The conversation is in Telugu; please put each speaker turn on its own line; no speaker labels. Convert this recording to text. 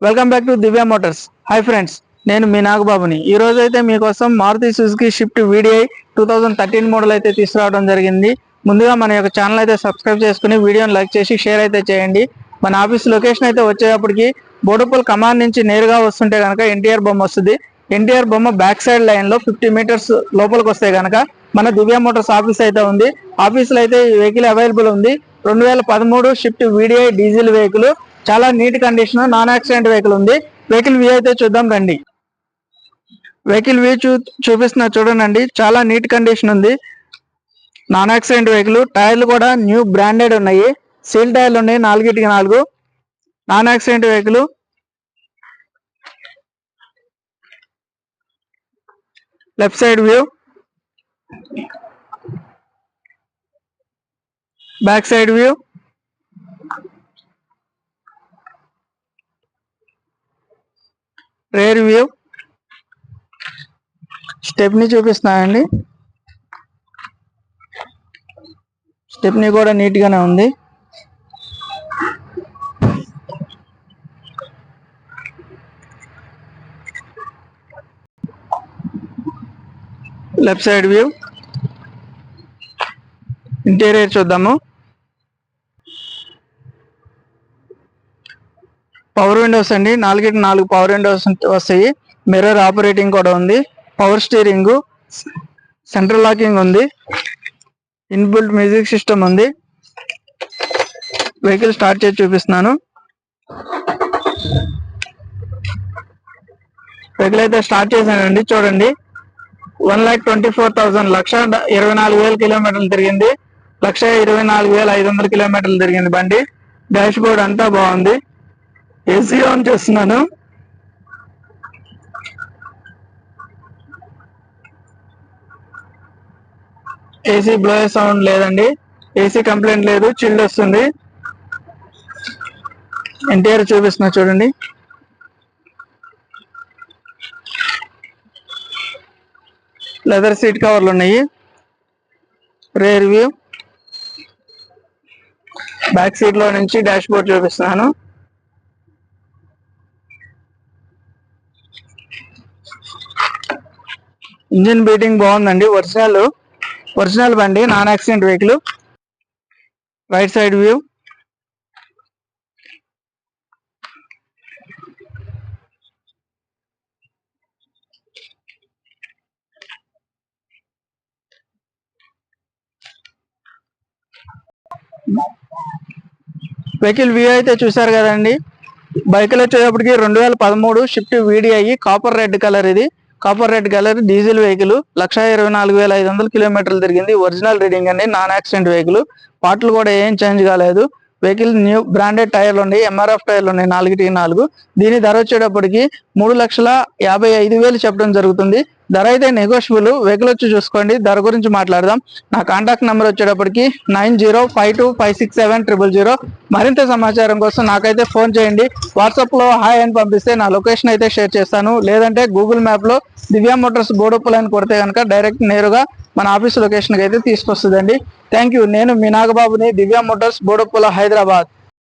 Welcome back to Divya Motors. Hi friends, నేను మీ నాగబాబుని. ఈ రోజు అయితే మీకోసం Maruti Suzuki Swift VDI 2013 model అయితే తీసుకురావడం జరిగింది. ముందుగా మన యొక్క ఛానల్ అయితే సబ్స్క్రైబ్ చేసుకుని వీడియోని లైక్ చేసి షేర్ అయితే చేయండి. మన ఆఫీస్ లొకేషన్ అయితే వచ్చేటప్పటికి బోడుపల్ కమాన్ నుంచి నేరుగా వస్తుంటే కనుక ఎన్టీఆర్ బొమ్మ వస్తుంది. ఎన్టీఆర్ బొమ్మ బ్యాక్ సైడ్ లైన్ లో 50 మీటర్స్ లోపలికి వస్తే కనుక మన దివ్య మోటార్స్ ఆఫీస్ అయితే ఉంది. ఆఫీసులో అయితే ఈ వెహికల్ అవైలబుల్ ఉంది. 2013 షిఫ్ట్ VDI డీజిల్ వెహికల్, చాలా neat condition, non accident vehicle ఉంది. వెహికల్ వ్యూ అయితే చూద్దాం రండి. వెహికల్ వ్యూ చూపిస్తున్నా చూడండి. చాలా నీట్ కండిషన్ ఉంది, నాన్ యాక్సిడెంట్ వెహికల్. టైర్లు కూడా న్యూ బ్రాండెడ్ ఉన్నాయి, సీల్ టైర్లు ఉన్నాయి 4/4. Non accident vehicle. Left side view, back side view, rear view. Stepney చూపిస్తున్నానండి. స్టెప్నీ కూడా నీట్ గానే ఉంది. లెఫ్ట్ సైడ్ వ్యూ, ఇంటీరియర్ చూద్దాము. పవర్ విండోస్ అండి, 4/4 పవర్ విండోస్ వస్తాయి. మిర్రర్ ఆపరేటింగ్ కూడా ఉంది. పవర్ స్టీరింగ్, సెంట్రల్ లాకింగ్ ఉంది. ఇన్బిల్ట్ మ్యూజిక్ సిస్టమ్ ఉంది. వెహికల్ స్టార్ట్ చేసి చూపిస్తున్నాను. వెహికల్ అయితే స్టార్ట్ చేశానండి, చూడండి. 1,24,000 1,24,000 కిలోమీటర్లు తిరిగింది. 1,24,500 కిలోమీటర్లు తిరిగింది బండి. డాష్ బోర్డ్ అంతా బాగుంది. ఏసీ ఆన్ చేస్తున్నాను. ఏసీ బ్లోయర్ సౌండ్ లేదండి, ఏసీ కంప్లైంట్ లేదు, చిల్డ్ వస్తుంది. ఇంటీరియర్ చూపిస్తున్నా చూడండి. లెదర్ సీట్ కవర్లు ఉన్నాయి. రేర్ వ్యూ, బ్యాక్ సీట్ లో నుంచి డాష్ బోర్డ్ చూపిస్తున్నాను. ఇంజిన్ బీటింగ్ బాగుందండి, ఒరిజినల్ బండి, non accident vehicle. Right side view, vehicle view అయితే చూసారు కదండి. బైక్ వచ్చేటప్పటికి 2013 shift VDI copper red colour. ఇది copper red colour diesel vehicle. 1,24,500 కిలోమీటర్లు తిరిగింది. ఒరిజినల్ రీడింగ్ అండి, నాన్ యాక్సిడెంట్ వెహికల్. పార్ట్లు కూడా ఏం చేంజ్ కాలేదు. వెహికల్ న్యూ బ్రాండెడ్ టైర్లు ఉన్నాయి, MRF టైర్లు ఉన్నాయి 4/4. దీని ధర వచ్చేటప్పటికి 3,55,000 చెప్పడం జరుగుతుంది. ధర అయితే నెగోషియబుల్. వెహికల్ వచ్చి చూసుకోండి, ధర గురించి మాట్లాడదాం. నా కాంటాక్ట్ నెంబర్ వచ్చేటప్పటికి 9052567000. మరింత సమాచారం కోసం నాకైతే ఫోన్ చేయండి. వాట్సాప్ లో హాయ్ అని పంపిస్తే నా లొకేషన్ అయితే షేర్ చేస్తాను. లేదంటే గూగుల్ మ్యాప్ లో దివ్య మోటార్స్ బోడుపల్ అని కొడితే కనుక డైరెక్ట్ నేరుగా మన ఆఫీస్ లొకేషన్ కి అయితే తీసుకొస్తుందండి. Thank you. నేను మీ నాగబాబుని, దివ్య మోటార్స్ బోడుపల్, హైదరాబాద్.